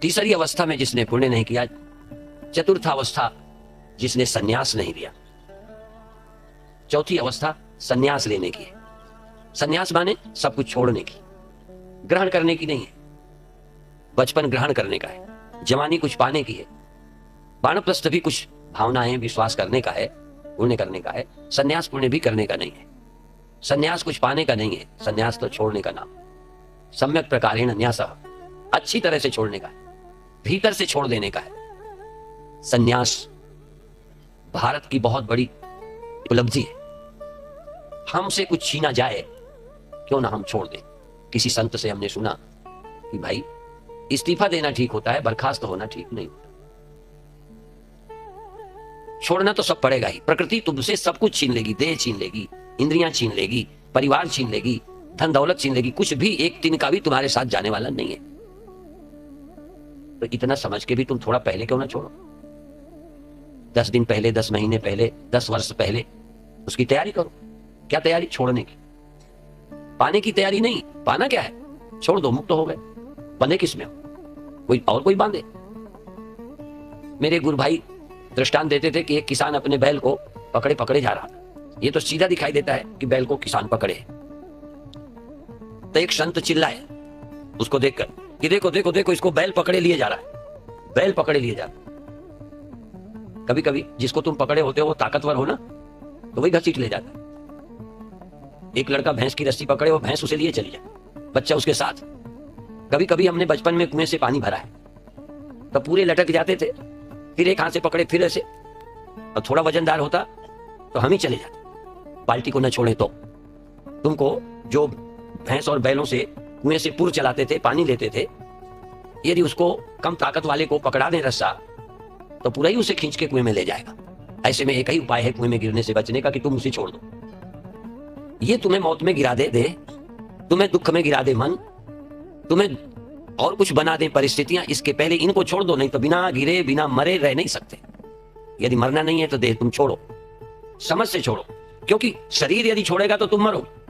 तीसरी अवस्था में जिसने पुण्य नहीं किया, चतुर्थ अवस्था जिसने सन्यास नहीं लिया, चौथी अवस्था सन्यास लेने की है। सन्यास माने सब कुछ छोड़ने की, ग्रहण करने की नहीं है। बचपन ग्रहण करने का है, जवानी कुछ पाने की है, वानप्रस्थ भी कुछ भावनाएं विश्वास करने का है, पुण्य करने का है। सन्यास पुण्य भी करने का नहीं है। सन्यास कुछ पाने का नहीं है, सन्यास तो छोड़ने का नाम। सम्यक प्रकारेण न्यासः, अच्छी तरह से छोड़ने का है, भीतर से छोड़ देने का है। सन्यास भारत की बहुत बड़ी उपलब्धि है। हमसे कुछ छीना जाए, क्यों ना हम छोड़ दें। किसी संत से हमने सुना कि भाई इस्तीफा देना ठीक होता है, बर्खास्त होना ठीक नहीं होता। छोड़ना तो सब पड़ेगा ही। प्रकृति तुमसे सब कुछ छीन लेगी, देह छीन लेगी, इंद्रियां छीन लेगी, परिवार छीन लेगी, धन दौलत छीन लेगी, कुछ भी एक दिन का भी तुम्हारे साथ जाने वाला नहीं है। तो इतना समझ के भी तुम थोड़ा पहले क्यों ना छोड़ो। 10 दिन पहले, 10 महीने पहले, 10 वर्ष पहले उसकी तैयारी करो। क्या तैयारी? छोड़ने की। पाने की तैयारी नहीं। पाना क्या है? छोड़ दो, मुक्त हो गए। बंधे किसमें हो? कोई और कोई बांधे। मेरे गुरु भाई दृष्टांत देते थे कि एक किसान अपने बैल को पकड़े पकड़े जा रहा था। ये तो सीधा दिखाई देता है कि बैल को किसान पकड़े। तो एक संत चिल्लाए उसको देखकर कि देखो देखो देखो, इसको बैल पकड़े लिए जा रहा है, बैल पकड़े लिए जा रहा है। कभी कभी जिसको तुम पकड़े होते हो वो ताकतवर हो ना, तो वही घसीट ले जाता है। एक लड़का भैंस की रस्सी पकड़े, वो भैंस उसे लिए चली जाए, बच्चा उसके साथ। कभी कभी हमने बचपन में कुएं से पानी भरा है, तो पूरे लटक जाते थे, फिर एक हाथ से पकड़े, फिर ऐसे, और थोड़ा वजनदार होता तो हम ही चले जाते, बाल्टी को न छोड़े तो। तुमको जो भैंस और बैलों से कुएं से पुर चलाते थे, पानी लेते थे, यदि उसको कम ताकत वाले को पकड़ा दें रस्सा, तो पूरा ही उसे खींच के कुएं में ले जाएगा। ऐसे में एक ही उपाय है कुएं में गिरने से बचने का, कि तुम उसे छोड़ दो। ये तुम्हें मौत में गिरा दे, तुम्हें दुख में गिरा दे मन, तुम्हें और कुछ बना दे परिस्थितियां, इसके पहले इनको छोड़ दो। नहीं तो बिना गिरे बिना मरे रह नहीं सकते। यदि मरना नहीं है तो देह तुम छोड़ो, समझ से छोड़ो, क्योंकि शरीर यदि छोड़ेगा तो तुम मरोगे।